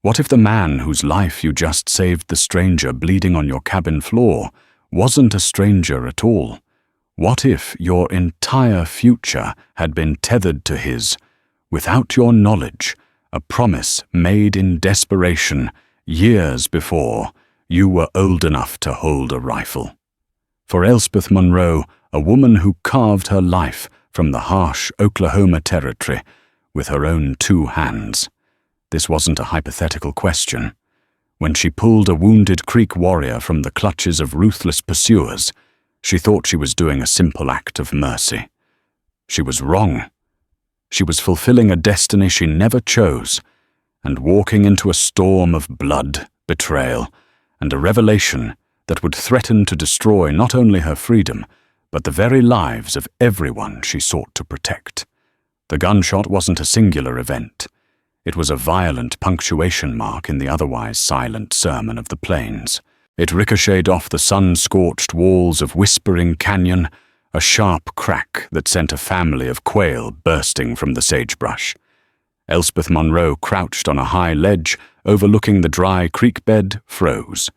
What if the man whose life you just saved the stranger bleeding on your cabin floor wasn't a stranger at all? What if your entire future had been tethered to his, without your knowledge, a promise made in desperation years before you were old enough to hold a rifle? For Elspeth Monroe, a woman who carved her life from the harsh Oklahoma territory with her own 2 hands, this wasn't a hypothetical question. When she pulled a wounded Creek warrior from the clutches of ruthless pursuers, she thought she was doing a simple act of mercy. She was wrong. She was fulfilling a destiny she never chose, and walking into a storm of blood, betrayal, and a revelation that would threaten to destroy not only her freedom, but the very lives of everyone she sought to protect. The gunshot wasn't a singular event. It was a violent punctuation mark in the otherwise silent sermon of the plains. It ricocheted off the sun-scorched walls of Whispering Canyon, a sharp crack that sent a family of quail bursting from the sagebrush. Elspeth Monroe, crouched on a high ledge overlooking the dry creek bed, froze.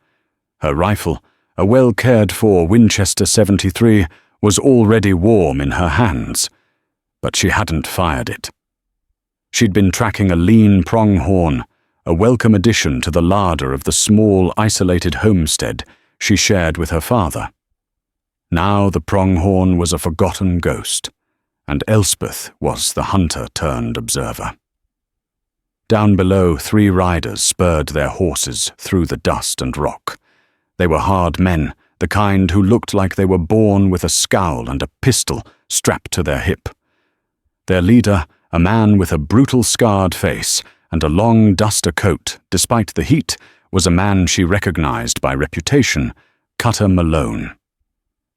Her rifle, a well-cared-for Winchester .73, was already warm in her hands, but she hadn't fired it. She'd been tracking a lean pronghorn, a welcome addition to the larder of the small, isolated homestead she shared with her father. Now the pronghorn was a forgotten ghost, and Elspeth was the hunter-turned-observer. Down below, 3 riders spurred their horses through the dust and rock. They were hard men, the kind who looked like they were born with a scowl and a pistol strapped to their hip. Their leader, a man with a brutal scarred face and a long duster coat, despite the heat, was a man she recognized by reputation, Cutter Malone.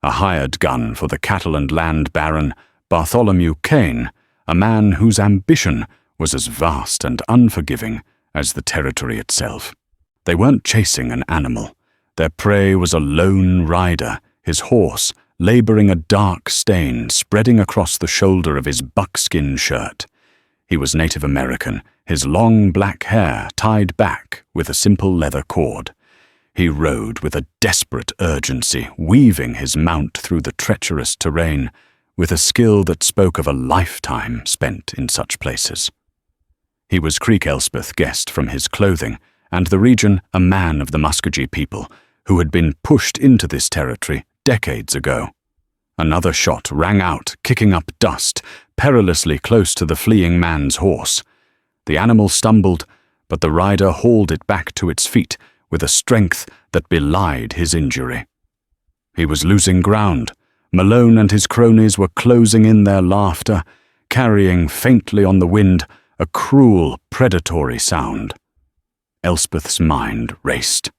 A hired gun for the cattle and land baron, Bartholomew Kane, a man whose ambition was as vast and unforgiving as the territory itself. They weren't chasing an animal. Their prey was a lone rider, his horse laboring a dark stain spreading across the shoulder of his buckskin shirt. He was Native American, his long black hair tied back with a simple leather cord. He rode with a desperate urgency, weaving his mount through the treacherous terrain with a skill that spoke of a lifetime spent in such places. He was Creek Elspeth guessed from his clothing, and the region a man of the Muskogee people, who had been pushed into this territory decades ago. Another shot rang out, kicking up dust, perilously close to the fleeing man's horse. The animal stumbled, but the rider hauled it back to its feet with a strength that belied his injury. He was losing ground. Malone and his cronies were closing in their laughter, carrying faintly on the wind a cruel, predatory sound. Elspeth's mind raced.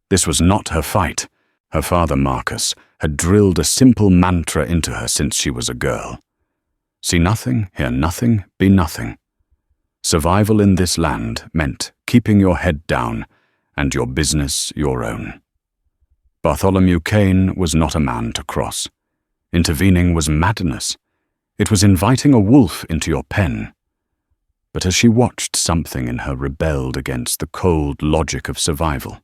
This was not her fight. Her father, Marcus, had drilled a simple mantra into her since she was a girl. See nothing, hear nothing, be nothing. Survival in this land meant keeping your head down and your business your own. Bartholomew Kane was not a man to cross. Intervening was madness. It was inviting a wolf into your pen. But as she watched, something in her rebelled against the cold logic of survival.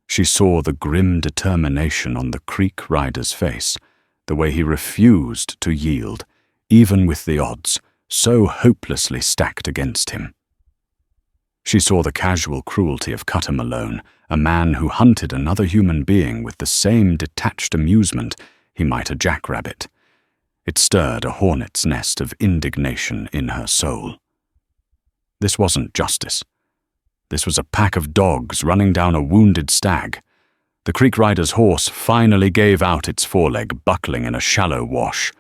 She saw the grim determination on the Creek rider's face, the way he refused to yield, even with the odds so hopelessly stacked against him. She saw the casual cruelty of Cutter Malone, a man who hunted another human being with the same detached amusement he might a jackrabbit. It stirred a hornet's nest of indignation in her soul. This wasn't justice. This was a pack of dogs running down a wounded stag. The Creek rider's horse finally gave out its foreleg, buckling in a shallow wash.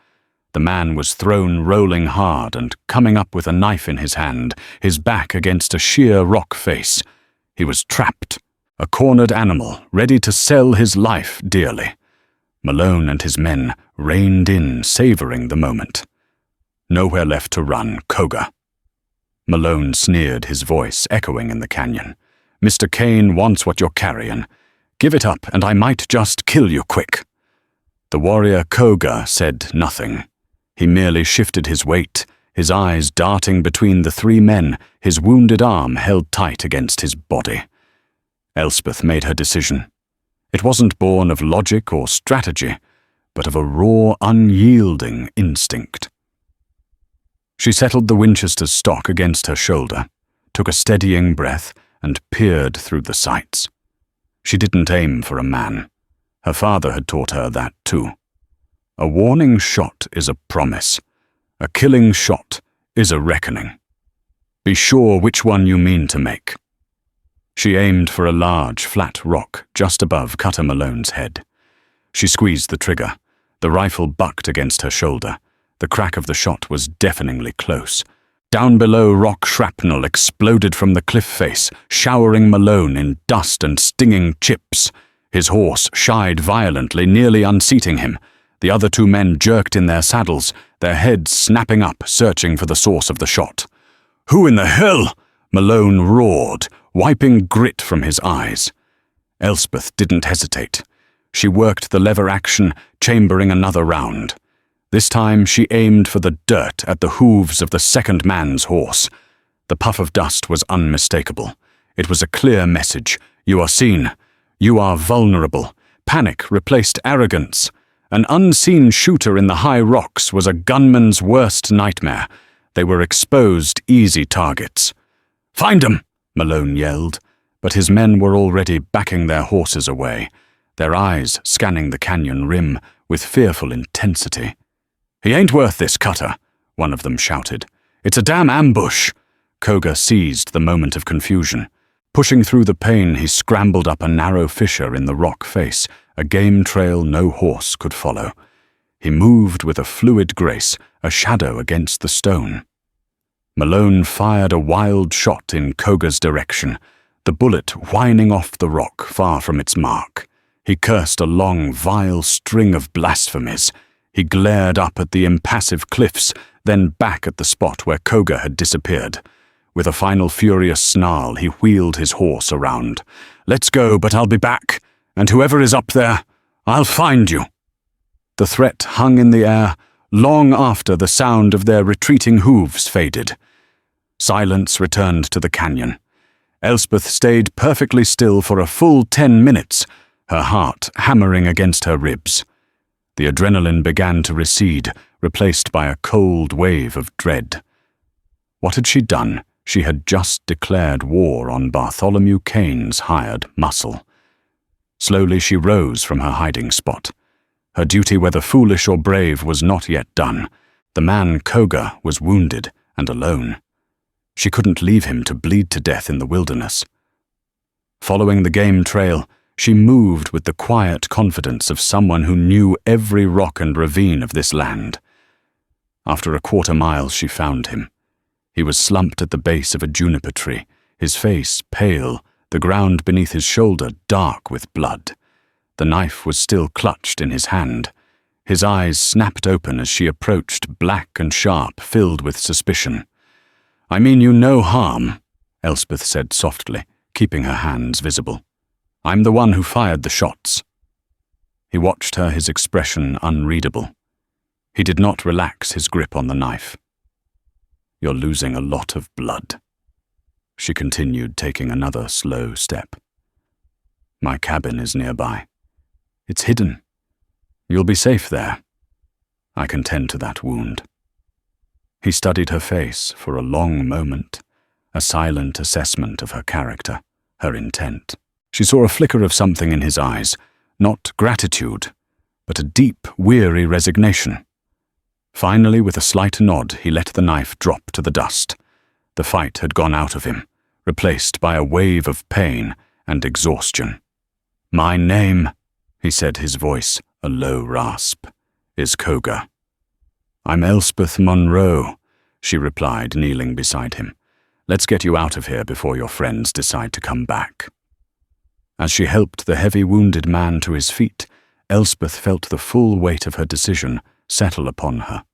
The man was thrown rolling hard and coming up with a knife in his hand, his back against a sheer rock face. He was trapped, a cornered animal, ready to sell his life dearly. Malone and his men reined in, savoring the moment. Nowhere left to run, Koga. Malone sneered, his voice echoing in the canyon. Mr. Kane wants what you're carrying. Give it up, and I might just kill you quick. The warrior Koga said nothing. He merely shifted his weight, his eyes darting between the three men, his wounded arm held tight against his body. Elspeth made her decision. It wasn't born of logic or strategy, but of a raw, unyielding instinct. She settled the Winchester's stock against her shoulder, took a steadying breath, and peered through the sights. She didn't aim for a man. Her father had taught her that too. A warning shot is a promise. A killing shot is a reckoning. Be sure which one you mean to make. She aimed for a large, flat rock just above Cutter Malone's head. She squeezed the trigger. The rifle bucked against her shoulder. The crack of the shot was deafeningly close. Down below, rock shrapnel exploded from the cliff face, showering Malone in dust and stinging chips. His horse shied violently, nearly unseating him. The other two men jerked in their saddles, their heads snapping up, searching for the source of the shot. "Who in the hell?" Malone roared, wiping grit from his eyes. Elspeth didn't hesitate. She worked the lever action, chambering another round. This time she aimed for the dirt at the hooves of the second man's horse. The puff of dust was unmistakable. It was a clear message. You are seen. You are vulnerable. Panic replaced arrogance. An unseen shooter in the high rocks was a gunman's worst nightmare. They were exposed, easy targets. "Find 'em!" Malone yelled, but his men were already backing their horses away, their eyes scanning the canyon rim with fearful intensity. "He ain't worth this, Cutter," one of them shouted. "It's a damn ambush." Koga seized the moment of confusion. Pushing through the pain, he scrambled up a narrow fissure in the rock face, a game trail no horse could follow. He moved with a fluid grace, a shadow against the stone. Malone fired a wild shot in Koga's direction, the bullet whining off the rock far from its mark. He cursed a long, vile string of blasphemies. He glared up at the impassive cliffs, then back at the spot where Koga had disappeared. With a final furious snarl, he wheeled his horse around. "Let's go, but I'll be back. And whoever is up there, I'll find you." The threat hung in the air long after the sound of their retreating hooves faded. Silence returned to the canyon. Elspeth stayed perfectly still for a full 10 minutes, her heart hammering against her ribs. The adrenaline began to recede, replaced by a cold wave of dread. What had she done? She had just declared war on Bartholomew Kane's hired muscle. Slowly she rose from her hiding spot. Her duty, whether foolish or brave, was not yet done. The man Koga was wounded and alone. She couldn't leave him to bleed to death in the wilderness. Following the game trail, she moved with the quiet confidence of someone who knew every rock and ravine of this land. After a quarter mile, she found him. He was slumped at the base of a juniper tree, his face pale, the ground beneath his shoulder dark with blood. The knife was still clutched in his hand. His eyes snapped open as she approached, black and sharp, filled with suspicion. "I mean you no harm," Elspeth said softly, keeping her hands visible. "I'm the one who fired the shots." He watched her, his expression unreadable. He did not relax his grip on the knife. "You're losing a lot of blood," she continued, taking another slow step. "My cabin is nearby. It's hidden. You'll be safe there. I can tend to that wound." He studied her face for a long moment, a silent assessment of her character, her intent. She saw a flicker of something in his eyes, not gratitude, but a deep, weary resignation. Finally, with a slight nod, he let the knife drop to the dust. The fight had gone out of him, replaced by a wave of pain and exhaustion. "My name," he said, his voice a low rasp, "is Koga." "I'm Elspeth Monroe," she replied, kneeling beside him. "Let's get you out of here before your friends decide to come back." As she helped the heavy wounded man to his feet, Elspeth felt the full weight of her decision settle upon her.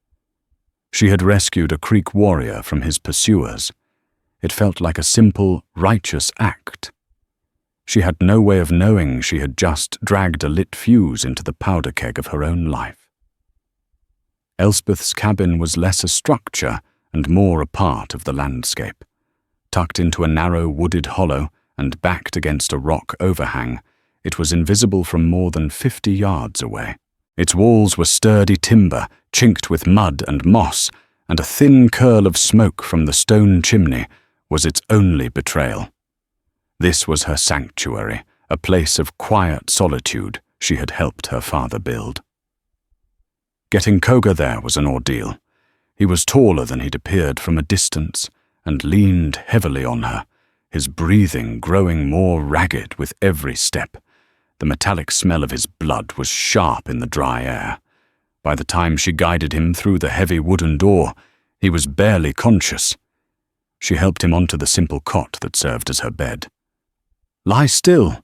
She had rescued a Creek warrior from his pursuers. It felt like a simple, righteous act. She had no way of knowing she had just dragged a lit fuse into the powder keg of her own life. Elspeth's cabin was less a structure and more a part of the landscape. Tucked into a narrow wooded hollow and backed against a rock overhang, it was invisible from more than 50 yards away. Its walls were sturdy timber, chinked with mud and moss, and a thin curl of smoke from the stone chimney was its only betrayal. This was her sanctuary, a place of quiet solitude she had helped her father build. Getting Koga there was an ordeal. He was taller than he'd appeared from a distance and leaned heavily on her, his breathing growing more ragged with every step. The metallic smell of his blood was sharp in the dry air. By the time she guided him through the heavy wooden door, he was barely conscious. She helped him onto the simple cot that served as her bed. "Lie still,"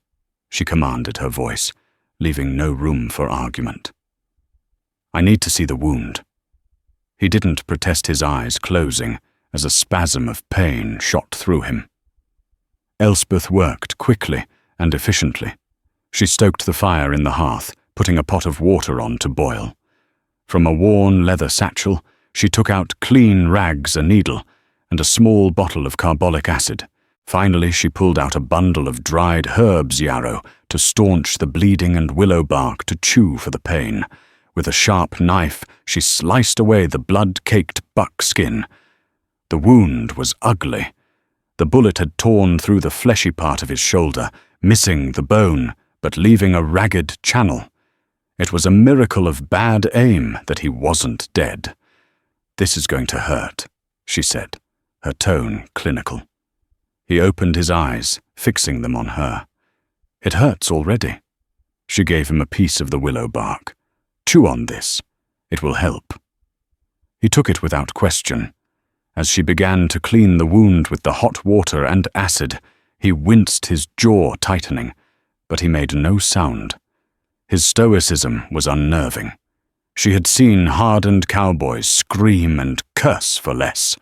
she commanded, her voice, leaving no room for argument. "I need to see the wound." He didn't protest, his eyes closing as a spasm of pain shot through him. Elspeth worked quickly and efficiently. She stoked the fire in the hearth, putting a pot of water on to boil. From a worn leather satchel, she took out clean rags, a needle, and a small bottle of carbolic acid. Finally, she pulled out a bundle of dried herbs yarrow to staunch the bleeding and willow bark to chew for the pain. With a sharp knife, she sliced away the blood-caked buckskin. The wound was ugly. The bullet had torn through the fleshy part of his shoulder, missing the bone, but leaving a ragged channel. It was a miracle of bad aim that he wasn't dead. "This is going to hurt," she said, her tone clinical. He opened his eyes, fixing them on her. "It hurts already." She gave him a piece of the willow bark. "Chew on this. It will help." He took it without question. As she began to clean the wound with the hot water and acid, he winced, his jaw tightening, but he made no sound. His stoicism was unnerving. She had seen hardened cowboys scream and curse for less.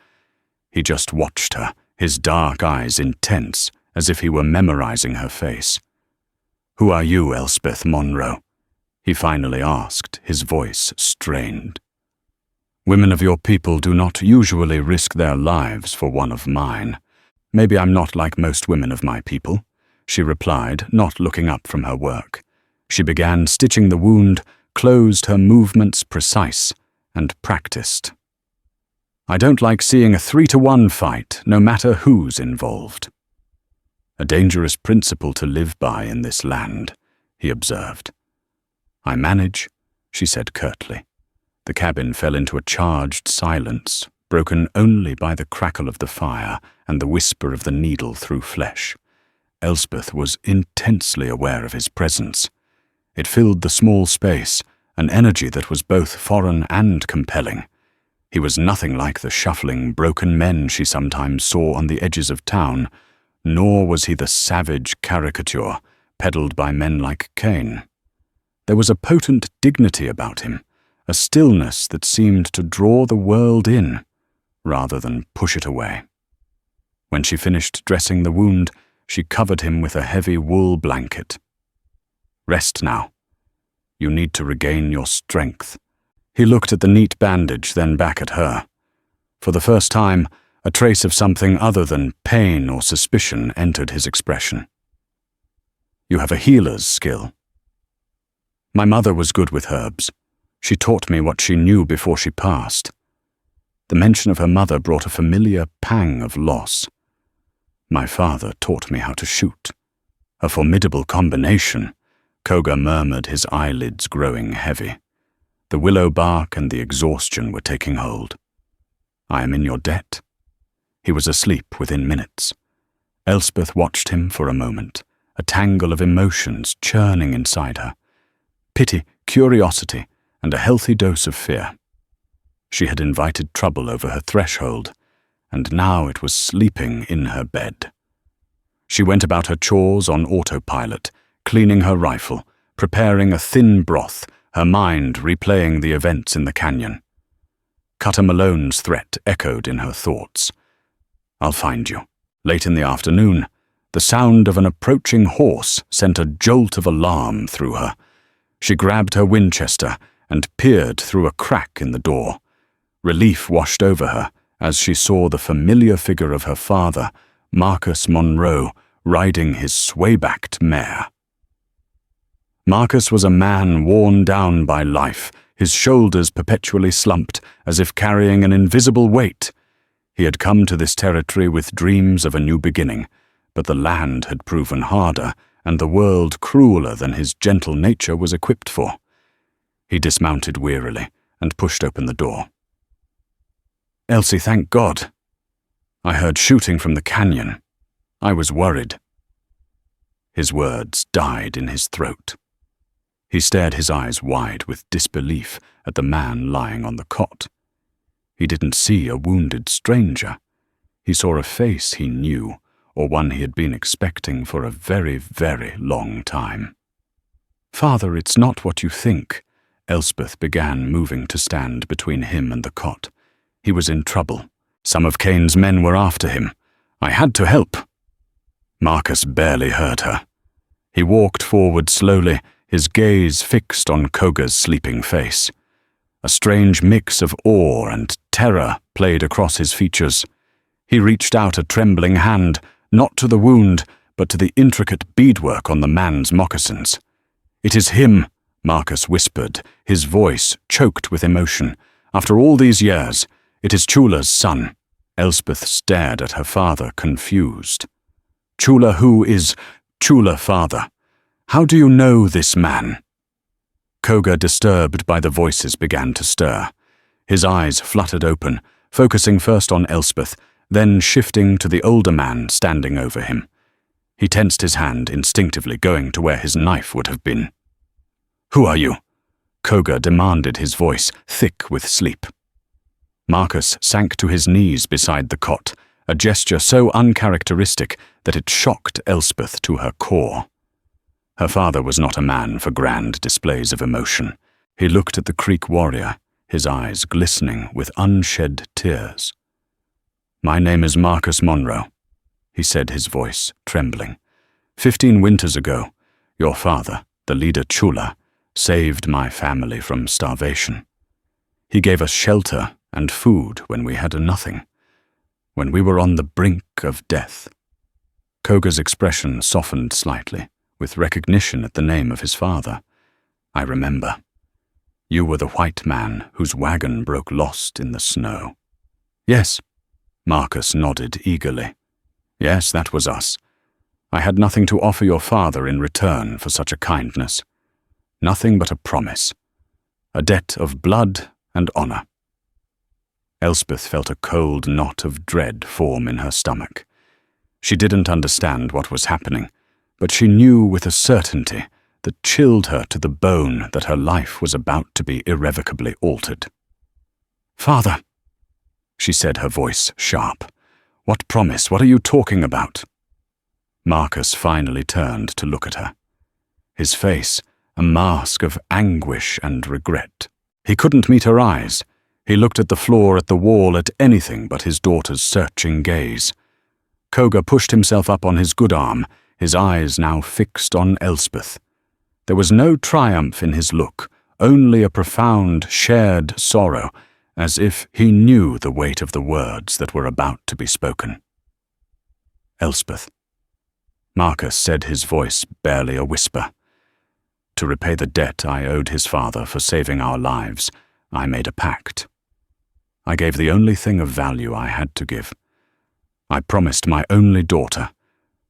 He just watched her, his dark eyes intense, as if he were memorizing her face. "Who are you, Elspeth Monroe?" he finally asked, his voice strained. "Women of your people do not usually risk their lives for one of mine. Maybe I'm not like most women of my people," she replied, not looking up from her work. She began stitching the wound, closed, her movements precise and practiced. "I don't like seeing a 3-to-1 fight, no matter who's involved." "A dangerous principle to live by in this land," he observed. "I manage," she said curtly. The cabin fell into a charged silence, broken only by the crackle of the fire and the whisper of the needle through flesh. Elspeth was intensely aware of his presence. It filled the small space, an energy that was both foreign and compelling. He was nothing like the shuffling, broken men she sometimes saw on the edges of town, nor was he the savage caricature peddled by men like Cain. There was a potent dignity about him, a stillness that seemed to draw the world in, rather than push it away. When she finished dressing the wound, she covered him with a heavy wool blanket. "Rest now. You need to regain your strength." He looked at the neat bandage, then back at her. For the first time, a trace of something other than pain or suspicion entered his expression. "You have a healer's skill." "My mother was good with herbs. She taught me what she knew before she passed." The mention of her mother brought a familiar pang of loss. "My father taught me how to shoot." "A formidable combination," Koga murmured, his eyelids growing heavy. The willow bark and the exhaustion were taking hold. "I am in your debt." He was asleep within minutes. Elspeth watched him for a moment, a tangle of emotions churning inside her. Pity, curiosity, and a healthy dose of fear. She had invited trouble over her threshold, and now it was sleeping in her bed. She went about her chores on autopilot, cleaning her rifle, preparing a thin broth, her mind replaying the events in the canyon. Cutter Malone's threat echoed in her thoughts. "I'll find you." Late in the afternoon, the sound of an approaching horse sent a jolt of alarm through her. She grabbed her Winchester and peered through a crack in the door. Relief washed over her as she saw the familiar figure of her father, Marcus Monroe, riding his sway-backed mare. Marcus was a man worn down by life, his shoulders perpetually slumped, as if carrying an invisible weight. He had come to this territory with dreams of a new beginning, but the land had proven harder, and the world crueler than his gentle nature was equipped for. He dismounted wearily and pushed open the door. "Elsie, thank God. I heard shooting from the canyon. I was worried." His words died in his throat. He stared his eyes wide with disbelief at the man lying on the cot. He didn't see a wounded stranger. He saw a face he knew, or one he had been expecting for a very, very long time. "Father, it's not what you think." Elspeth began, moving to stand between him and the cot. He was in trouble. Some of Cain's men were after him. I had to help. Marcus barely heard her. He walked forward slowly, his gaze fixed on Koga's sleeping face. A strange mix of awe and terror played across his features. He reached out a trembling hand, not to the wound, but to the intricate beadwork on the man's moccasins. "It is him," Marcus whispered, his voice choked with emotion. "After all these years, it is Chula's son." Elspeth stared at her father, confused. "Chula, who is Chula, father? How do you know this man?" Koga, disturbed by the voices, began to stir. His eyes fluttered open, focusing first on Elspeth, then shifting to the older man standing over him. He tensed his hand, instinctively going to where his knife would have been. "Who are you?" Koga demanded, his voice thick with sleep. Marcus sank to his knees beside the cot, a gesture so uncharacteristic that it shocked Elspeth to her core. Her father was not a man for grand displays of emotion. He looked at the Creek warrior, his eyes glistening with unshed tears. "My name is Marcus Monroe," he said, his voice trembling. 15 winters ago, your father, the leader Chula, saved my family from starvation. He gave us shelter and food when we had nothing, when we were on the brink of death." Koga's expression softened slightly, with recognition at the name of his father. "I remember. You were the white man whose wagon broke lost in the snow." "Yes," Marcus nodded eagerly. "Yes, that was us. I had nothing to offer your father in return for such a kindness. Nothing but a promise. A debt of blood and honor." Elspeth felt a cold knot of dread form in her stomach. She didn't understand what was happening, but she knew with a certainty that chilled her to the bone that her life was about to be irrevocably altered. "Father," she said, her voice sharp. "What promise? What are you talking about?" Marcus finally turned to look at her. His face, a mask of anguish and regret. He couldn't meet her eyes. He looked at the floor, at the wall, at anything but his daughter's searching gaze. Koga pushed himself up on his good arm, his eyes now fixed on Elspeth. There was no triumph in his look, only a profound, shared sorrow, as if he knew the weight of the words that were about to be spoken. "Elspeth," Marcus said, his voice barely a whisper. "To repay the debt I owed his father for saving our lives, I made a pact. I gave the only thing of value I had to give. I promised my only daughter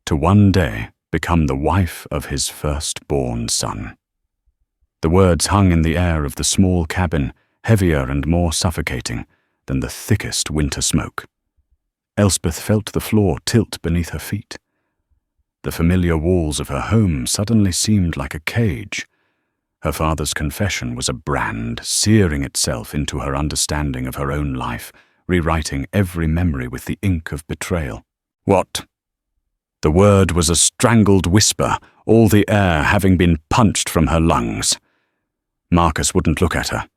to one day become the wife of his firstborn son." The words hung in the air of the small cabin, heavier and more suffocating than the thickest winter smoke. Elspeth felt the floor tilt beneath her feet. The familiar walls of her home suddenly seemed like a cage. Her father's confession was a brand, searing itself into her understanding of her own life, rewriting every memory with the ink of betrayal. "What?" The word was a strangled whisper, all the air having been punched from her lungs. Marcus wouldn't look at her.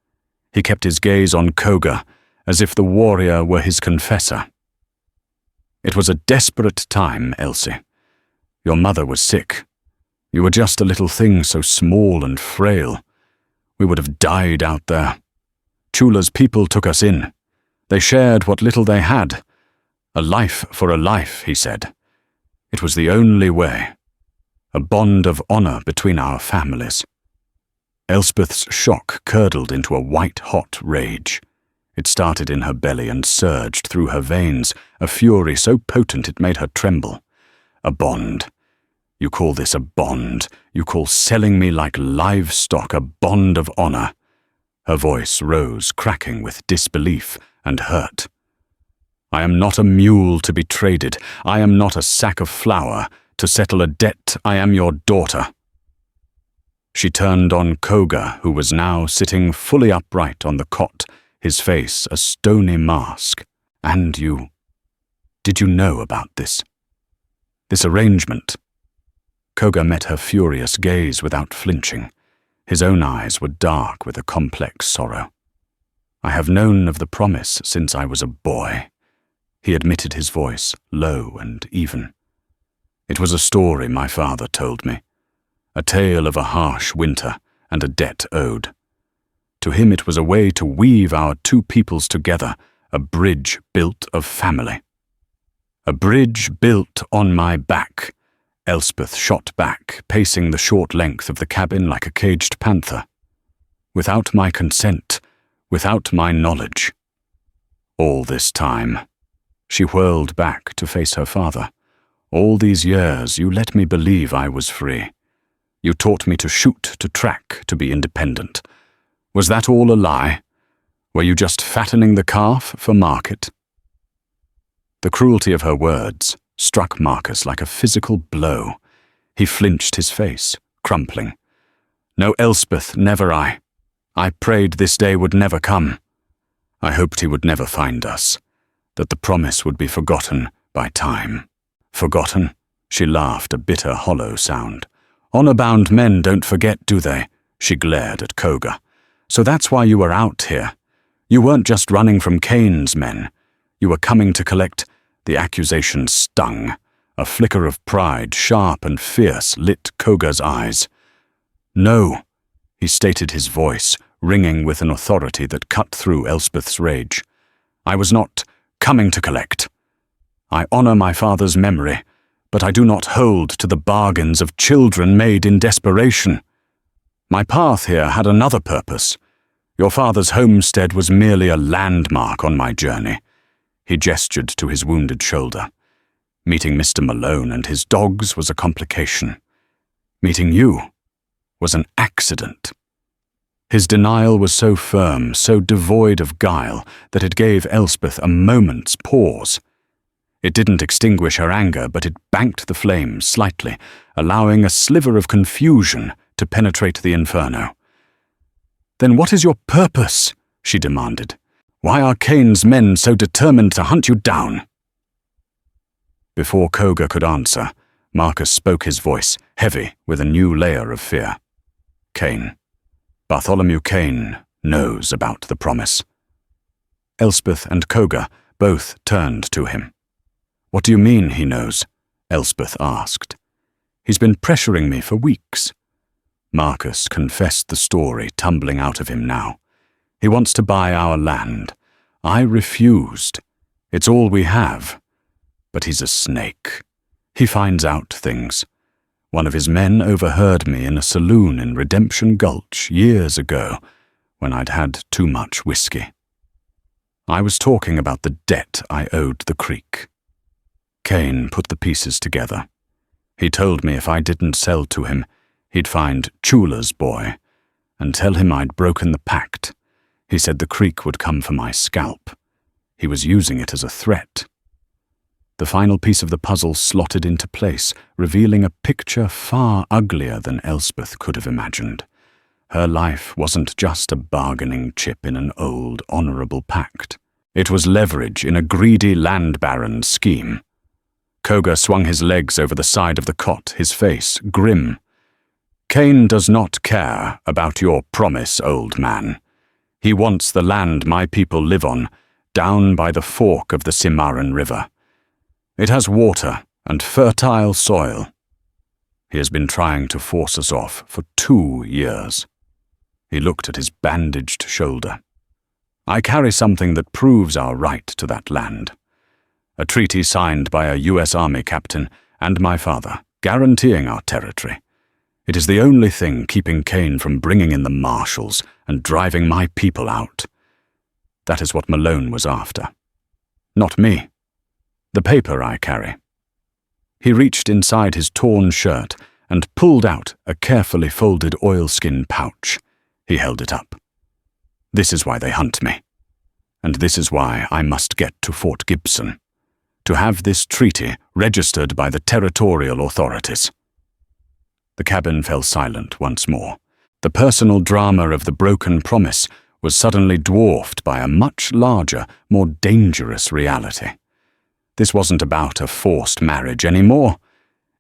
He kept his gaze on Koga, as if the warrior were his confessor. "It was a desperate time, Elsie. Your mother was sick. You were just a little thing so small and frail. We would have died out there. Chula's people took us in. They shared what little they had. A life for a life, he said. It was the only way. A bond of honor between our families. Elspeth's shock curdled into a white-hot rage. It started in her belly and surged through her veins, a fury so potent it made her tremble. A bond. You call this a bond? You call selling me like livestock a bond of honor? Her voice rose, cracking with disbelief and hurt. I am not a mule to be traded. I am not a sack of flour. To settle a debt, I am your daughter. She turned on Koga, who was now sitting fully upright on the cot, his face a stony mask. And you. Did you know about this? This arrangement? Koga met her furious gaze without flinching. His own eyes were dark with a complex sorrow. I have known of the promise since I was a boy. He admitted, his voice low and even. It was a story my father told me. A tale of a harsh winter and a debt owed. To him it was a way to weave our two peoples together, a bridge built of family. A bridge built on my back. Elspeth shot back, pacing the short length of the cabin like a caged panther. Without my consent, without my knowledge. All this time. She whirled back to face her father. All these years you let me believe I was free. You taught me to shoot, to track, to be independent. Was that all a lie? Were you just fattening the calf for market? The cruelty of her words struck Marcus like a physical blow. He flinched, his face crumpling. No, Elspeth, never I. I prayed this day would never come. I hoped he would never find us, that the promise would be forgotten by time. Forgotten? She laughed, a bitter, hollow sound. Honor-bound men don't forget, do they? She glared at Koga. So that's why you were out here. You weren't just running from Cain's men. You were coming to collect. The accusation stung. A flicker of pride, sharp and fierce, lit Koga's eyes. No, he stated, his voice ringing with an authority that cut through Elspeth's rage. I was not coming to collect. I honor my father's memory, but I do not hold to the bargains of children made in desperation. My path here had another purpose. Your father's homestead was merely a landmark on my journey. He gestured to his wounded shoulder. Meeting Mr. Malone and his dogs was a complication. Meeting you was an accident. His denial was so firm, so devoid of guile, that it gave Elspeth a moment's pause. It didn't extinguish her anger, but it banked the flames slightly, allowing a sliver of confusion to penetrate the inferno. Then what is your purpose? She demanded. Why are Cain's men so determined to hunt you down? Before Koga could answer, Marcus spoke, his voice heavy with a new layer of fear. Cain. Bartholomew Cain knows about the promise. Elspeth and Koga both turned to him. What do you mean he knows? Elspeth asked. He's been pressuring me for weeks. Marcus confessed the story tumbling out of him now. He wants to buy our land. I refused. It's all we have. But he's a snake. He finds out things. One of his men overheard me in a saloon in Redemption Gulch years ago, when I'd had too much whiskey. I was talking about the debt I owed the creek. Cain put the pieces together. He told me if I didn't sell to him, he'd find Chula's boy and tell him I'd broken the pact. He said the creek would come for my scalp. He was using it as a threat. The final piece of the puzzle slotted into place, revealing a picture far uglier than Elspeth could have imagined. Her life wasn't just a bargaining chip in an old, honorable pact. It was leverage in a greedy land baron's scheme. Koga swung his legs over the side of the cot, his face grim. Cain does not care about your promise, old man. He wants the land my people live on, down by the fork of the Cimarron River. It has water and fertile soil. He has been trying to force us off for 2 years. He looked at his bandaged shoulder. I carry something that proves our right to that land. A treaty signed by a U.S. Army captain and my father, guaranteeing our territory. It is the only thing keeping Kane from bringing in the marshals and driving my people out. That is what Malone was after. Not me. The paper I carry. He reached inside his torn shirt and pulled out a carefully folded oilskin pouch. He held it up. This is why they hunt me. And this is why I must get to Fort Gibson. To have this treaty registered by the territorial authorities. The cabin fell silent once more. The personal drama of the broken promise was suddenly dwarfed by a much larger, more dangerous reality. This wasn't about a forced marriage anymore.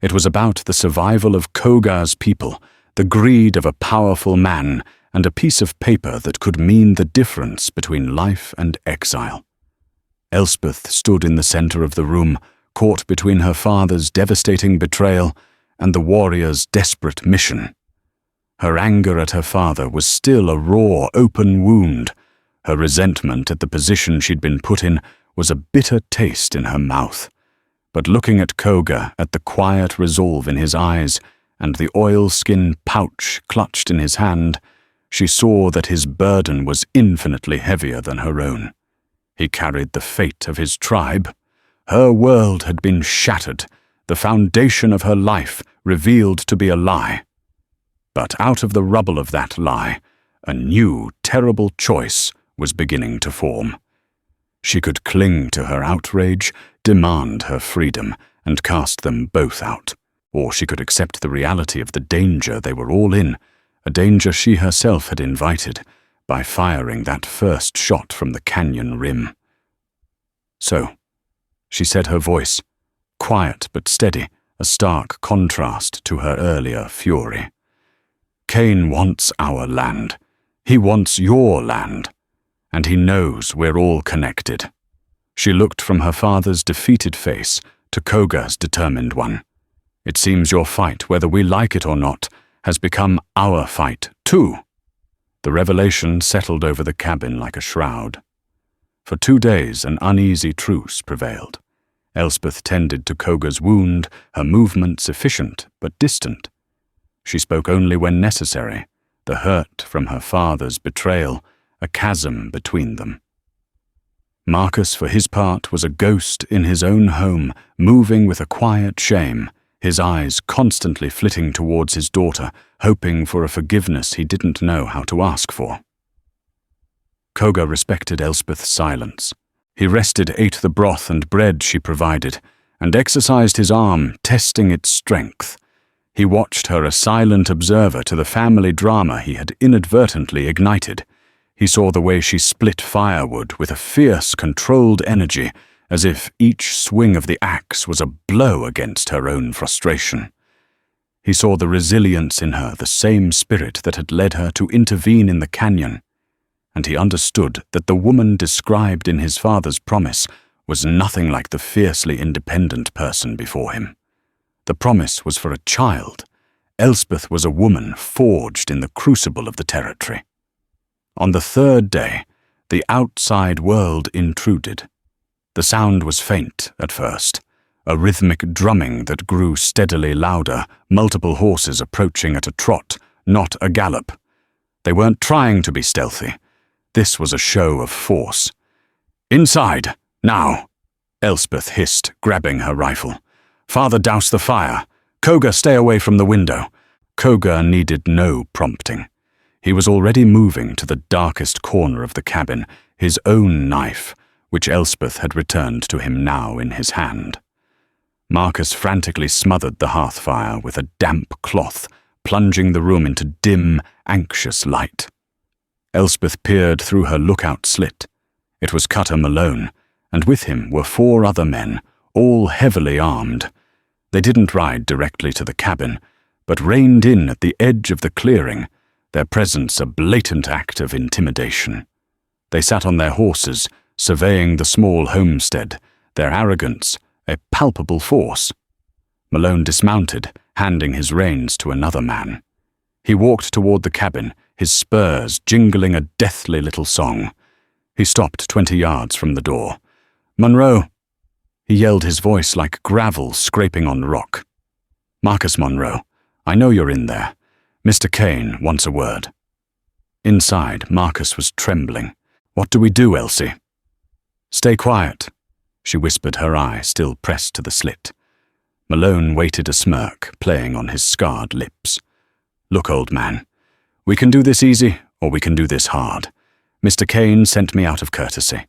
It was about the survival of Kogar's people, the greed of a powerful man, and a piece of paper that could mean the difference between life and exile. Elspeth stood in the center of the room, caught between her father's devastating betrayal and the warrior's desperate mission. Her anger at her father was still a raw, open wound. Her resentment at the position she'd been put in was a bitter taste in her mouth. But looking at Kogar, at the quiet resolve in his eyes, and the oilskin pouch clutched in his hand, she saw that his burden was infinitely heavier than her own. He carried the fate of his tribe. Her world had been shattered, the foundation of her life revealed to be a lie. But out of the rubble of that lie, a new, terrible choice was beginning to form. She could cling to her outrage, demand her freedom, and cast them both out. Or she could accept the reality of the danger they were all in, a danger she herself had invited, by firing that first shot from the canyon rim. So, she said, her voice, quiet but steady, a stark contrast to her earlier fury. Kane wants our land. He wants your land. And he knows we're all connected. She looked from her father's defeated face to Kogar's determined one. It seems your fight, whether we like it or not, has become our fight, too. The revelation settled over the cabin like a shroud. For 2 days, an uneasy truce prevailed. Elspeth tended to Kogar's wound, her movements efficient but distant. She spoke only when necessary, the hurt from her father's betrayal, a chasm between them. Marcus, for his part, was a ghost in his own home, moving with a quiet shame, his eyes constantly flitting towards his daughter, hoping for a forgiveness he didn't know how to ask for. Kogar respected Elspeth's silence. He rested, ate the broth and bread she provided, and exercised his arm, testing its strength. He watched her, a silent observer to the family drama he had inadvertently ignited. He saw the way she split firewood with a fierce, controlled energy, as if each swing of the axe was a blow against her own frustration. He saw the resilience in her, the same spirit that had led her to intervene in the canyon, and he understood that the woman described in his father's promise was nothing like the fiercely independent person before him. The promise was for a child. Elspeth was a woman forged in the crucible of the territory. On the 3rd day, the outside world intruded. The sound was faint at first, a rhythmic drumming that grew steadily louder, multiple horses approaching at a trot, not a gallop. They weren't trying to be stealthy. This was a show of force. "Inside, now!" Elspeth hissed, grabbing her rifle. "Father, douse the fire. Kogar, stay away from the window." Kogar needed no prompting. He was already moving to the darkest corner of the cabin, his own knife, which Elspeth had returned to him now in his hand. Marcus frantically smothered the hearth fire with a damp cloth, plunging the room into dim, anxious light. Elspeth peered through her lookout slit. It was Cutter Malone, and with him were 4 other men, all heavily armed. They didn't ride directly to the cabin, but reined in at the edge of the clearing, their presence a blatant act of intimidation. They sat on their horses, surveying the small homestead, their arrogance a palpable force. Malone dismounted, handing his reins to another man. He walked toward the cabin, his spurs jingling a deathly little song. He stopped 20 yards from the door. "Monroe!" He yelled, his voice like gravel scraping on rock. "Marcus Monroe, I know you're in there. Mr. Kane wants a word." Inside, Marcus was trembling. "What do we do, Elsie?" "Stay quiet," she whispered, her eye still pressed to the slit. Malone waited, a smirk playing on his scarred lips. "Look, old man, we can do this easy or we can do this hard. Mr. Kane sent me out of courtesy.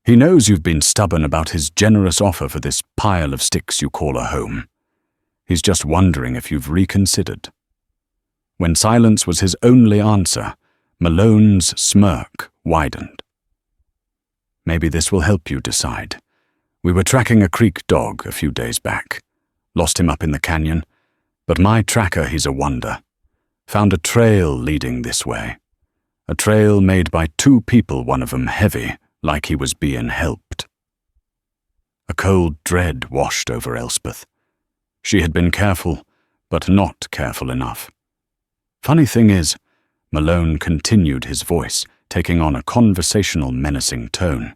He knows you've been stubborn about his generous offer for this pile of sticks you call a home. He's just wondering if you've reconsidered." When silence was his only answer, Malone's smirk widened. "Maybe this will help you decide. We were tracking a creek dog a few days back. Lost him up in the canyon, but my tracker, he's a wonder. Found a trail leading this way. A trail made by two people, one of them heavy, like he was being helped." A cold dread washed over Elspeth. She had been careful, but not careful enough. "Funny thing is," Malone continued, his voice taking on a conversational, menacing tone,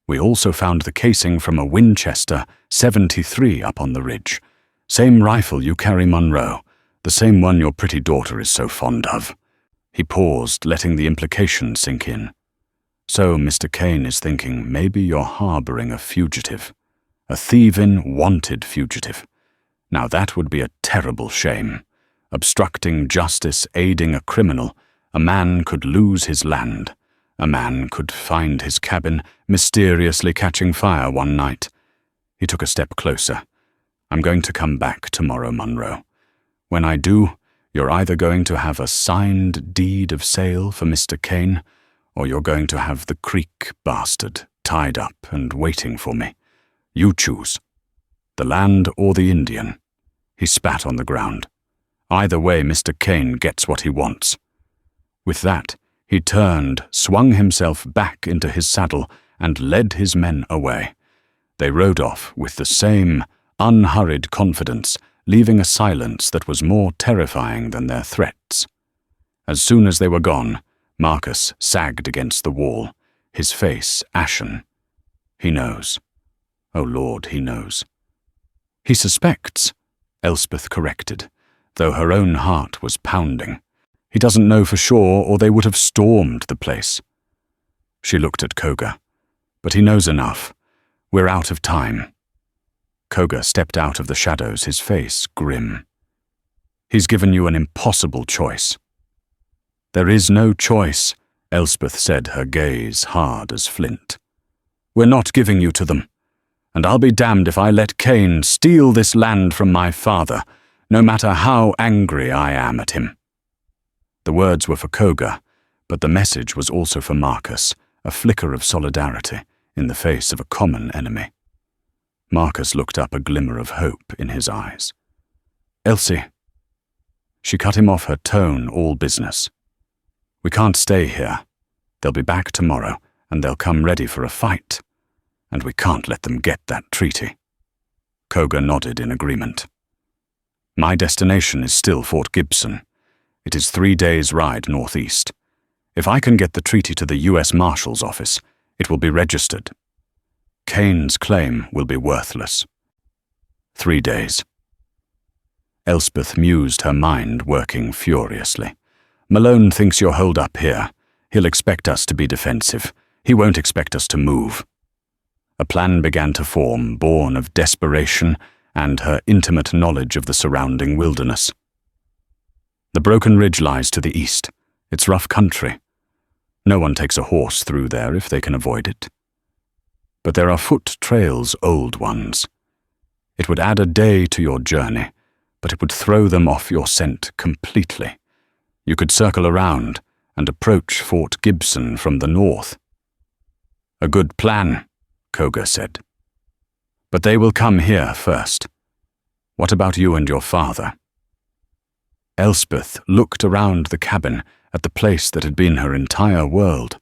"we also found the casing from a Winchester .73 up on the ridge. Same rifle you carry, Monroe, the same one your pretty daughter is so fond of." He paused, letting the implication sink in. "So Mr. Kane is thinking maybe you're harboring a fugitive. A thieving, wanted fugitive. Now that would be a terrible shame. Obstructing justice, aiding a criminal, a man could lose his land. A man could find his cabin mysteriously catching fire one night." He took a step closer. "I'm going to come back tomorrow, Monroe. When I do, you're either going to have a signed deed of sale for Mr. Kane, or you're going to have the creek bastard tied up and waiting for me. You choose. The land or the Indian." He spat on the ground. "Either way, Mr. Kane gets what he wants." With that, he turned, swung himself back into his saddle, and led his men away. They rode off with the same unhurried confidence, leaving a silence that was more terrifying than their threats. As soon as they were gone, Marcus sagged against the wall, his face ashen. He knows. Oh Lord, he knows. "He suspects," Elspeth corrected, though her own heart was pounding. "He doesn't know for sure, or they would have stormed the place." She looked at Koga. "But he knows enough. We're out of time." Koga stepped out of the shadows, his face grim. "He's given you an impossible choice." "There is no choice," Elspeth said, her gaze hard as flint. "We're not giving you to them. And I'll be damned if I let Kane steal this land from my father, no matter how angry I am at him." The words were for Koga, but the message was also for Marcus, a flicker of solidarity in the face of a common enemy. Marcus looked up, a glimmer of hope in his eyes. "Elsie." She cut him off, her tone all business. "We can't stay here. They'll be back tomorrow, and they'll come ready for a fight. And we can't let them get that treaty." Koga nodded in agreement. "My destination is still Fort Gibson. It is 3 days' ride northeast. If I can get the treaty to the U.S. Marshal's office, it will be registered. Kane's claim will be worthless. 3 days. Elspeth mused, her mind working furiously. "Malone thinks you're holed up here. He'll expect us to be defensive. He won't expect us to move." A plan began to form, born of desperation and her intimate knowledge of the surrounding wilderness. The broken ridge lies to the east. It's rough country. No one takes a horse through there if they can avoid it. But there are foot trails, old ones. It would add a day to your journey, but it would throw them off your scent completely. You could circle around and approach Fort Gibson from the north. "A good plan," Koga said. "But they will come here first. What about you and your father?" Elspeth looked around the cabin at the place that had been her entire world.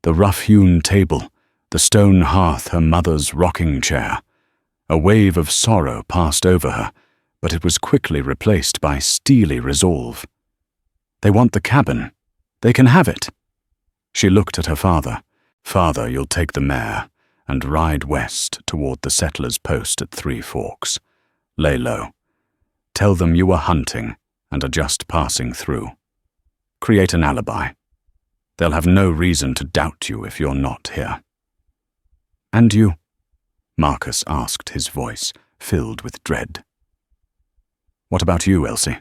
The rough-hewn table, the stone hearth, her mother's rocking chair. A wave of sorrow passed over her, but it was quickly replaced by steely resolve. "They want the cabin. They can have it." She looked at her father, Father, you'll take the mare and ride west toward the settler's post at Three Forks. Lay low. Tell them you were hunting and are just passing through. Create an alibi. They'll have no reason to doubt you if you're not here." "And you?" Marcus asked, his voice filled with dread. "What about you, Elsie?"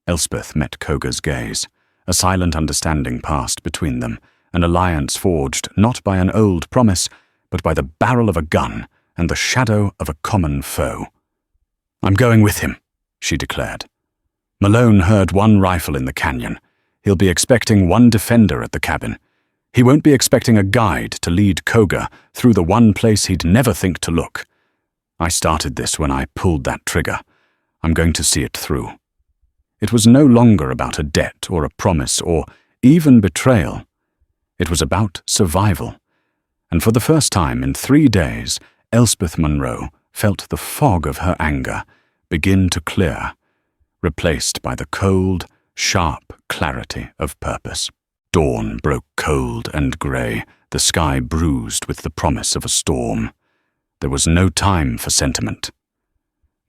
Elspeth met Koga's gaze. A silent understanding passed between them, an alliance forged not by an old promise, but by the barrel of a gun and the shadow of a common foe. "I'm going with him," she declared. "Malone heard one rifle in the canyon. He'll be expecting one defender at the cabin. He won't be expecting a guide to lead Koga through the one place he'd never think to look. I started this when I pulled that trigger. I'm going to see it through." It was no longer about a debt or a promise or even betrayal. It was about survival. And for the first time in 3 days, Elspeth Monroe felt the fog of her anger begin to clear, replaced by the cold, sharp clarity of purpose. Dawn broke cold and grey, the sky bruised with the promise of a storm. There was no time for sentiment.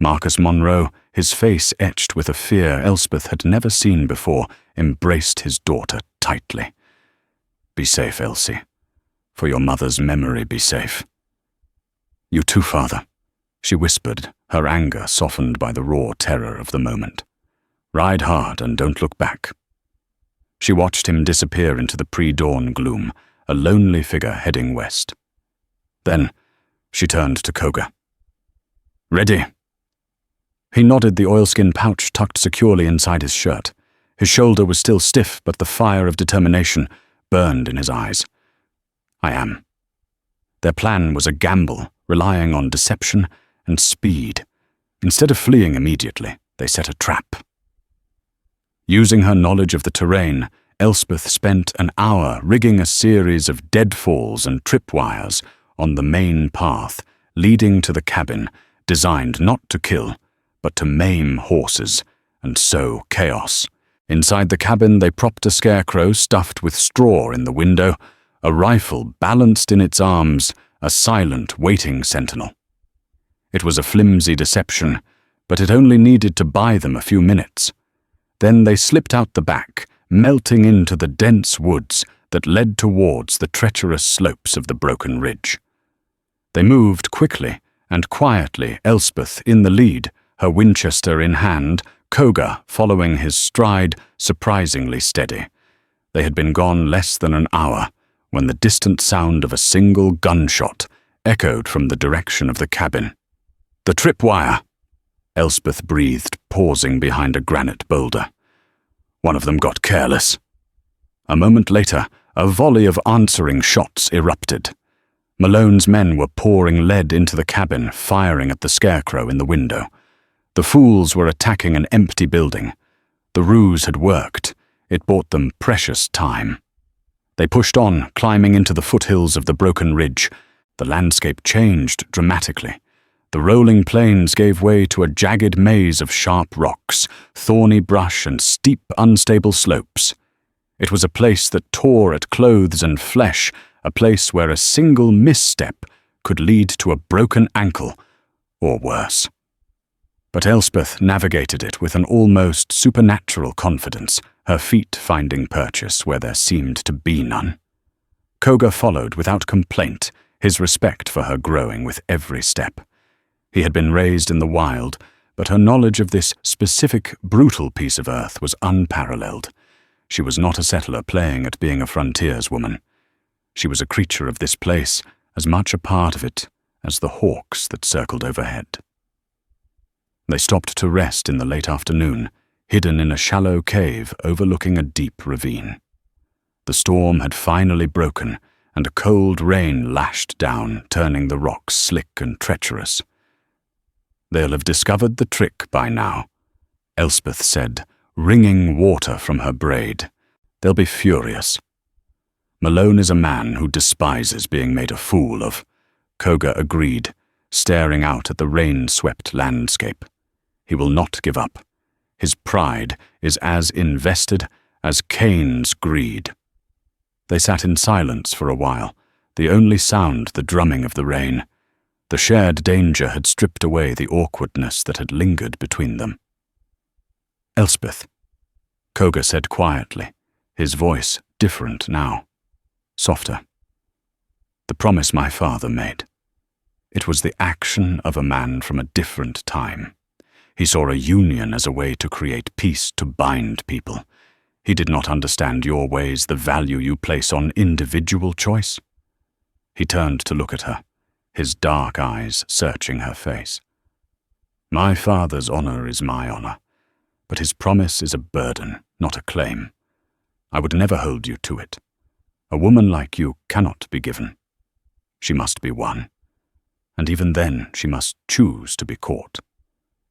Marcus Monroe, his face etched with a fear Elspeth had never seen before, embraced his daughter tightly. "Be safe, Elsie. For your mother's memory, be safe." "You too, Father," she whispered, her anger softened by the raw terror of the moment. "Ride hard and don't look back." She watched him disappear into the pre-dawn gloom, a lonely figure heading west. Then she turned to Koga. "Ready?" He nodded, the oilskin pouch tucked securely inside his shirt. His shoulder was still stiff, but the fire of determination burned in his eyes. "I am." Their plan was a gamble, relying on deception and speed. Instead of fleeing immediately, they set a trap. Using her knowledge of the terrain, Elspeth spent an hour rigging a series of deadfalls and tripwires on the main path leading to the cabin, designed not to kill, but to maim horses and sow chaos. Inside the cabin, they propped a scarecrow stuffed with straw in the window, a rifle balanced in its arms, a silent, waiting sentinel. It was a flimsy deception, but it only needed to buy them a few minutes. Then they slipped out the back, melting into the dense woods that led towards the treacherous slopes of the broken ridge. They moved quickly and quietly, Elspeth in the lead, her Winchester in hand, Koga following his stride, surprisingly steady. They had been gone less than an hour when the distant sound of a single gunshot echoed from the direction of the cabin. "The tripwire!" Elspeth breathed, pausing behind a granite boulder. "One of them got careless." A moment later, a volley of answering shots erupted. Malone's men were pouring lead into the cabin, firing at the scarecrow in the window. The fools were attacking an empty building. The ruse had worked. It bought them precious time. They pushed on, climbing into the foothills of the broken ridge. The landscape changed dramatically. The rolling plains gave way to a jagged maze of sharp rocks, thorny brush, and steep, unstable slopes. It was a place that tore at clothes and flesh, a place where a single misstep could lead to a broken ankle, or worse. But Elspeth navigated it with an almost supernatural confidence, her feet finding purchase where there seemed to be none. Koga followed without complaint, his respect for her growing with every step. He had been raised in the wild, but her knowledge of this specific, brutal piece of earth was unparalleled. She was not a settler playing at being a frontierswoman. She was a creature of this place, as much a part of it as the hawks that circled overhead. They stopped to rest in the late afternoon, hidden in a shallow cave overlooking a deep ravine. The storm had finally broken, and a cold rain lashed down, turning the rocks slick and treacherous. "They'll have discovered the trick by now," Elspeth said, wringing water from her braid. "They'll be furious." "Malone is a man who despises being made a fool of," Koga agreed, staring out at the rain-swept landscape. "He will not give up. His pride is as invested as Cain's greed." They sat in silence for a while, the only sound the drumming of the rain. The shared danger had stripped away the awkwardness that had lingered between them. "Elspeth," Koga said quietly, his voice different now, softer. "The promise my father made. It was the action of a man from a different time. He saw a union as a way to create peace, to bind people. He did not understand your ways, the value you place on individual choice." He turned to look at her, his dark eyes searching her face. "My father's honor is my honor, but his promise is a burden, not a claim. I would never hold you to it. A woman like you cannot be given. She must be won. And even then she must choose to be caught.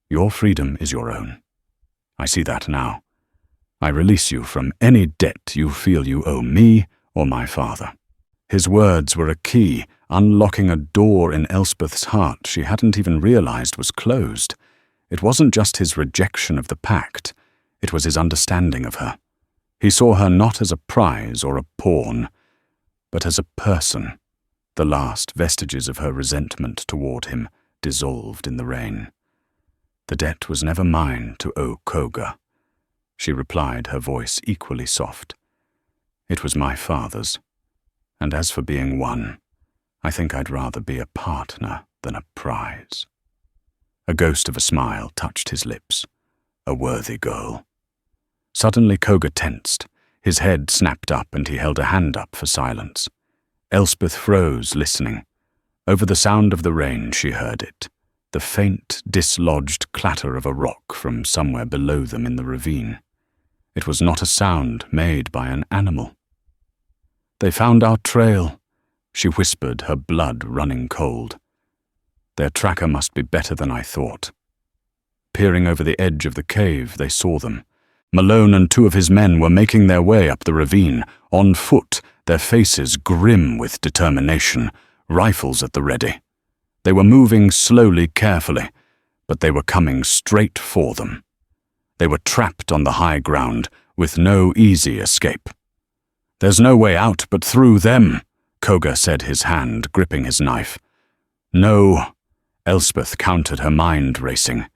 Your freedom is your own. I see that now. I release you from any debt you feel you owe me or my father." His words were a key, unlocking a door in Elspeth's heart she hadn't even realized was closed. It wasn't just his rejection of the pact, it was his understanding of her. He saw her not as a prize or a pawn, but as a person. The last vestiges of her resentment toward him dissolved in the rain. "The debt was never mine to owe Koga," she replied, her voice equally soft. "It was my father's. And as for being won, I think I'd rather be a partner than a prize." A ghost of a smile touched his lips. A worthy goal. Suddenly Koga tensed. His head snapped up and he held a hand up for silence. Elspeth froze, listening. Over the sound of the rain she heard it, the faint, dislodged clatter of a rock from somewhere below them in the ravine. It was not a sound made by an animal. "They found our trail," she whispered, her blood running cold. "Their tracker must be better than I thought." Peering over the edge of the cave, they saw them. Malone and 2 of his men were making their way up the ravine, on foot, their faces grim with determination, rifles at the ready. They were moving slowly, carefully, but they were coming straight for them. They were trapped on the high ground, with no easy escape. "There's no way out but through them," Koga said, his hand gripping his knife. "No," Elspeth countered, her mind racing.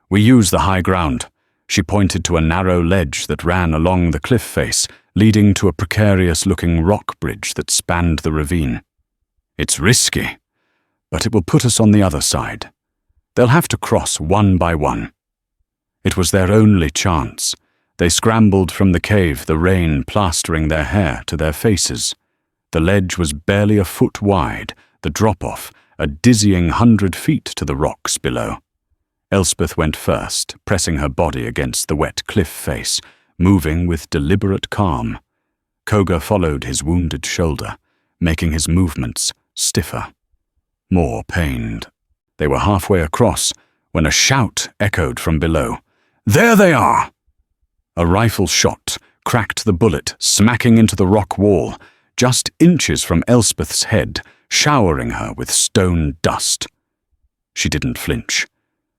"We use the high ground." She pointed to a narrow ledge that ran along the cliff face, leading to a precarious-looking rock bridge that spanned the ravine. "It's risky, but it will put us on the other side. They'll have to cross one by one." It was their only chance. They scrambled from the cave, the rain plastering their hair to their faces. The ledge was barely a foot wide, the drop-off a dizzying 100 feet to the rocks below. Elspeth went first, pressing her body against the wet cliff face, moving with deliberate calm. Koga followed his wounded shoulder, making his movements stiffer, more pained. They were halfway across when a shout echoed from below. "There they are!" A rifle shot cracked the bullet, smacking into the rock wall, just inches from Elspeth's head, showering her with stone dust. She didn't flinch.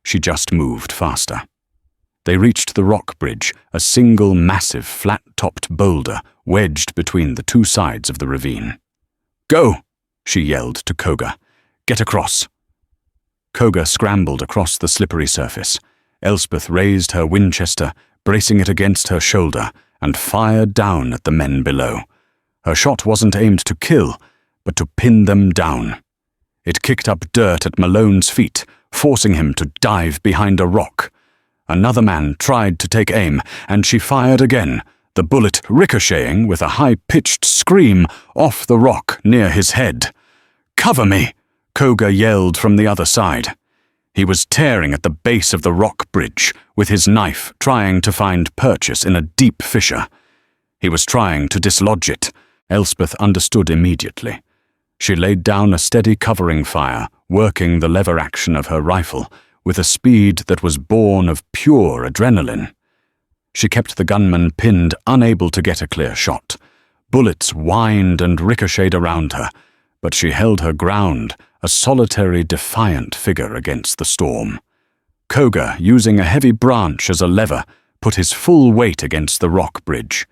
She just moved faster. They reached the rock bridge, a single massive flat-topped boulder wedged between the 2 sides of the ravine. "Go!" she yelled to Koga. "Get across." Koga scrambled across the slippery surface. Elspeth raised her Winchester, bracing it against her shoulder, and fired down at the men below. Her shot wasn't aimed to kill, but to pin them down. It kicked up dirt at Malone's feet, forcing him to dive behind a rock. Another man tried to take aim, and she fired again, the bullet ricocheting with a high-pitched scream off the rock near his head. "Cover me!" Koga yelled from the other side. He was tearing at the base of the rock bridge, with his knife trying to find purchase in a deep fissure. He was trying to dislodge it. Elspeth understood immediately. She laid down a steady covering fire, working the lever action of her rifle, with a speed that was born of pure adrenaline. She kept the gunman pinned, unable to get a clear shot. Bullets whined and ricocheted around her, but she held her ground, a solitary, defiant figure against the storm. Koga, using a heavy branch as a lever, put his full weight against the rock bridge.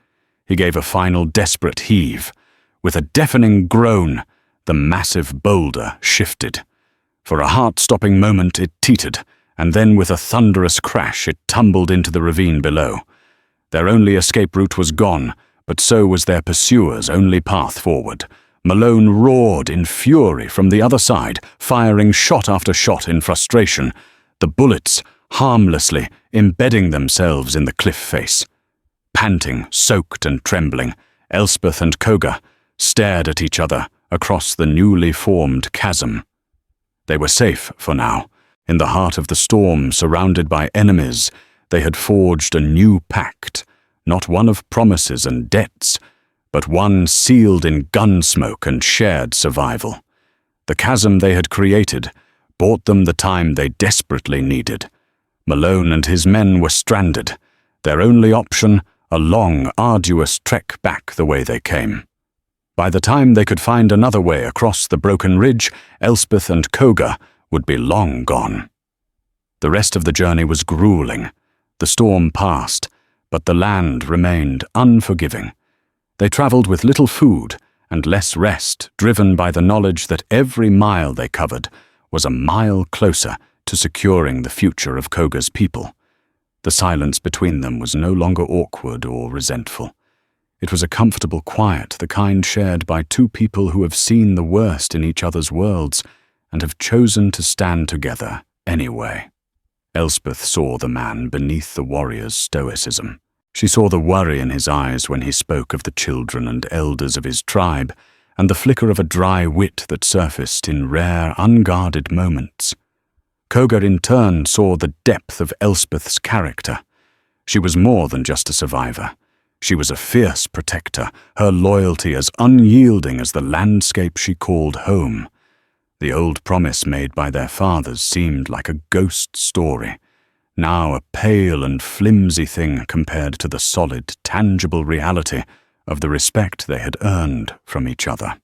He gave a final desperate heave. With a deafening groan, The massive boulder shifted. For a heart-stopping moment it teetered, and then with a thunderous crash it tumbled into the ravine below. Their only escape route was gone, but so was their pursuers' only path forward. Malone roared in fury from the other side, firing shot after shot in frustration, the bullets harmlessly embedding themselves in the cliff face. Panting, soaked and trembling, Elspeth and Koga stared at each other across the newly formed chasm. They were safe for now. In the heart of the storm, surrounded by enemies, they had forged a new pact, not one of promises and debts, but one sealed in gun smoke and shared survival. The chasm they had created bought them the time they desperately needed. Malone and his men were stranded, their only option a long, arduous trek back the way they came. By the time they could find another way across the broken ridge, Elspeth and Koga would be long gone. The rest of the journey was grueling. The storm passed, but the land remained unforgiving. They traveled with little food and less rest, driven by the knowledge that every mile they covered was a mile closer to securing the future of Koga's people. The silence between them was no longer awkward or resentful. It was a comfortable quiet, the kind shared by two people who have seen the worst in each other's worlds and have chosen to stand together anyway. Elspeth saw the man beneath the warrior's stoicism. She saw the worry in his eyes when he spoke of the children and elders of his tribe, and the flicker of a dry wit that surfaced in rare, unguarded moments. Koga in turn saw the depth of Elspeth's character. She was more than just a survivor. She was a fierce protector, her loyalty as unyielding as the landscape she called home. The old promise made by their fathers seemed like a ghost story, now a pale and flimsy thing compared to the solid, tangible reality of the respect they had earned from each other.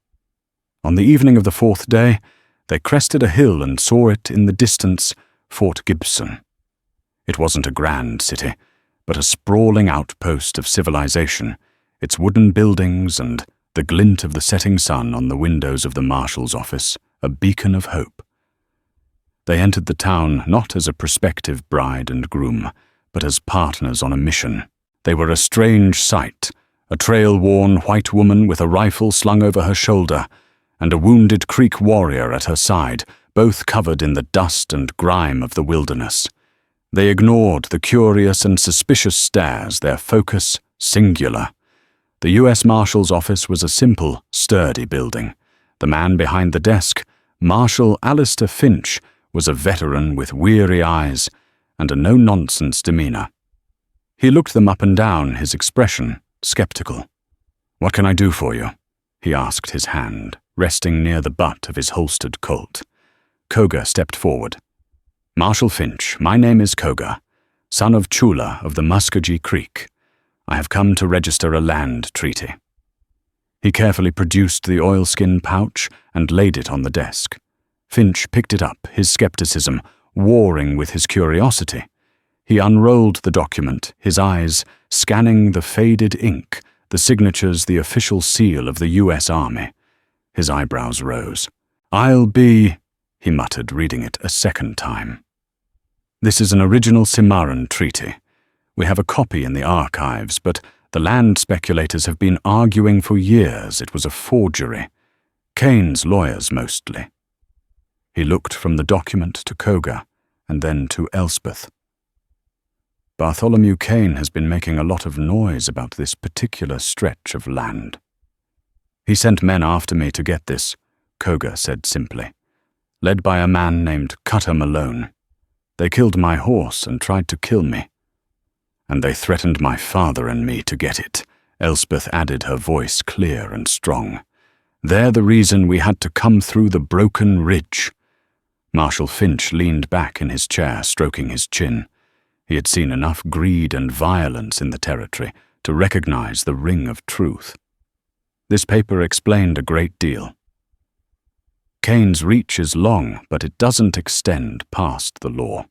On the evening of the fourth day, they crested a hill and saw it in the distance, Fort Gibson. It wasn't a grand city, but a sprawling outpost of civilization, its wooden buildings and the glint of the setting sun on the windows of the marshal's office, a beacon of hope. They entered the town not as a prospective bride and groom, but as partners on a mission. They were a strange sight, a trail-worn white woman with a rifle slung over her shoulder, and a wounded Creek warrior at her side, both covered in the dust and grime of the wilderness. They ignored the curious and suspicious stares, their focus singular. The U.S. Marshal's office was a simple, sturdy building. The man behind the desk, Marshal Alistair Finch, was a veteran with weary eyes and a no-nonsense demeanor. He looked them up and down, his expression skeptical. "What can I do for you?" he asked, his hand resting near the butt of his holstered Colt. Koga stepped forward. "Marshal Finch, my name is Koga, son of Chula of the Muskogee Creek. I have come to register a land treaty." He carefully produced the oilskin pouch and laid it on the desk. Finch picked it up, his skepticism warring with his curiosity. He unrolled the document, his eyes scanning the faded ink, the signatures the official seal of the U.S. Army. His eyebrows rose. "I'll be," he muttered, reading it a second time. "This is an original Cimarron treaty. We have a copy in the archives, but the land speculators have been arguing for years it was a forgery. Kane's lawyers mostly." He looked from the document to Koga, and then to Elspeth. "Bartholomew Kane has been making a lot of noise about this particular stretch of land." "He sent men after me to get this," Koga said simply, "led by a man named Cutter Malone. They killed my horse and tried to kill me. And they threatened my father and me to get it," Elspeth added, her voice clear and strong. "They're the reason we had to come through the broken ridge." Marshal Finch leaned back in his chair, stroking his chin. He had seen enough greed and violence in the territory to recognize the ring of truth. This paper explained a great deal. Kane's reach is long, but it doesn't extend past the law.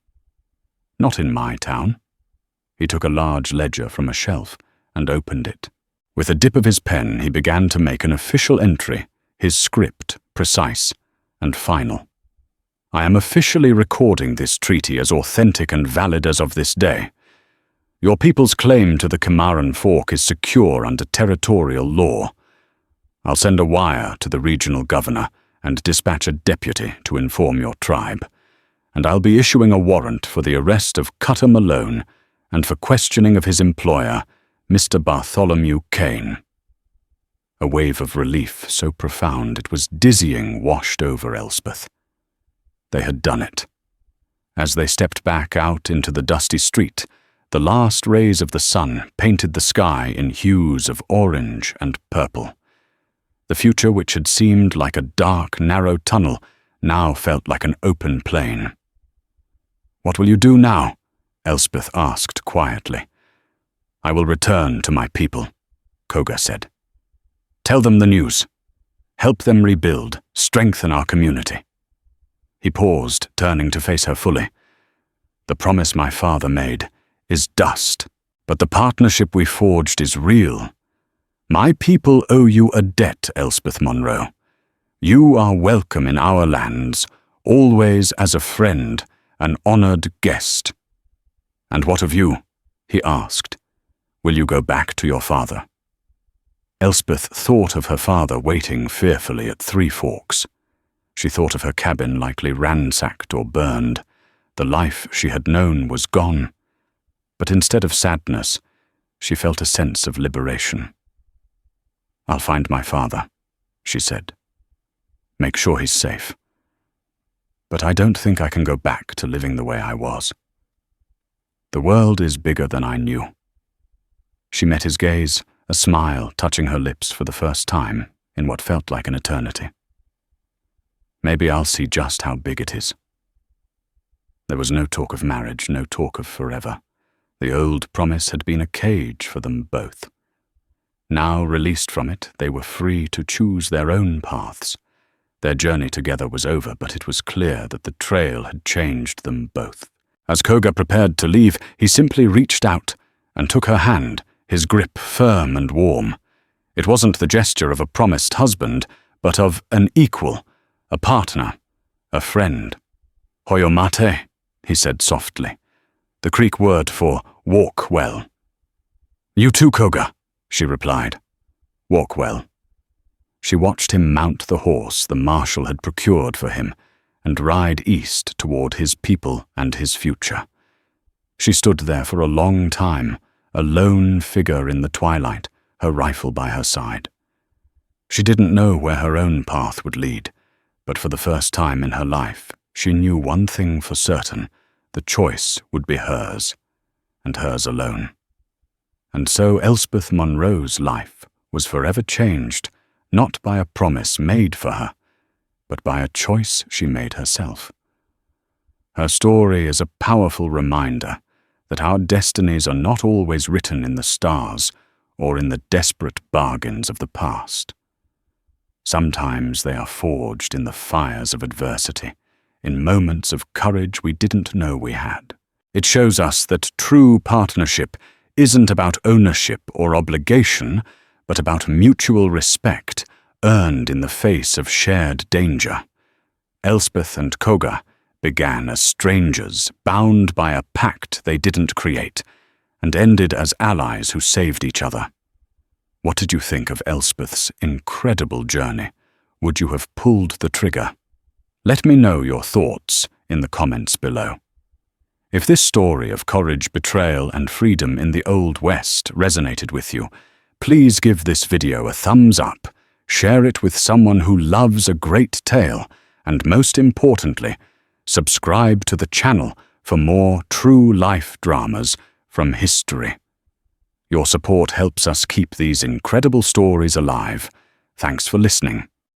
Not in my town. He took a large ledger from a shelf and opened it. With a dip of his pen, he began to make an official entry, his script precise, and final. I am officially recording this treaty as authentic and valid as of this day. Your people's claim to the Cimarron Fork is secure under territorial law. I'll send a wire to the regional governor and dispatch a deputy to inform your tribe, and I'll be issuing a warrant for the arrest of Cutter Malone and for questioning of his employer, Mr. Bartholomew Kane. A wave of relief so profound it was dizzying washed over Elspeth. They had done it. As they stepped back out into the dusty street, the last rays of the sun painted the sky in hues of orange and purple. The future, which had seemed like a dark, narrow tunnel, now felt like an open plain. "What will you do now?" Elspeth asked quietly. "I will return to my people," Koga said. "Tell them the news. Help them rebuild, strengthen our community." He paused, turning to face her fully. "The promise my father made is dust, but the partnership we forged is real. My people owe you a debt, Elspeth Monroe. You are welcome in our lands, always as a friend, an honored guest." "And what of you?" he asked. "Will you go back to your father?" Elspeth thought of her father waiting fearfully at Three Forks. She thought of her cabin likely ransacked or burned. The life she had known was gone. But instead of sadness, she felt a sense of liberation. "I'll find my father," she said. "Make sure he's safe. But I don't think I can go back to living the way I was. The world is bigger than I knew." She met his gaze, a smile touching her lips for the first time in what felt like an eternity. "Maybe I'll see just how big it is." There was no talk of marriage, no talk of forever. The old promise had been a cage for them both. Now, released from it, they were free to choose their own paths. Their journey together was over, but it was clear that the trail had changed them both. As Koga prepared to leave, he simply reached out and took her hand, his grip firm and warm. It wasn't the gesture of a promised husband, but of an equal, a partner, a friend. "Hoyomate," he said softly, the Creek word for walk well. "You too, Koga," she replied. "Walk well." She watched him mount the horse the marshal had procured for him and ride east toward his people and his future. She stood there for a long time, a lone figure in the twilight, her rifle by her side. She didn't know where her own path would lead, but for the first time in her life, she knew one thing for certain: the choice would be hers, and hers alone. And so Elspeth Monroe's life was forever changed, not by a promise made for her, but by a choice she made herself. Her story is a powerful reminder that our destinies are not always written in the stars or in the desperate bargains of the past. Sometimes they are forged in the fires of adversity, in moments of courage we didn't know we had. It shows us that true partnership isn't about ownership or obligation, but about mutual respect earned in the face of shared danger. Elspeth and Koga began as strangers, bound by a pact they didn't create, and ended as allies who saved each other. What did you think of Elspeth's incredible journey? Would you have pulled the trigger? Let me know your thoughts in the comments below. If this story of courage, betrayal, and freedom in the Old West resonated with you, please give this video a thumbs up, share it with someone who loves a great tale, and most importantly, subscribe to the channel for more true life dramas from history. Your support helps us keep these incredible stories alive. Thanks for listening.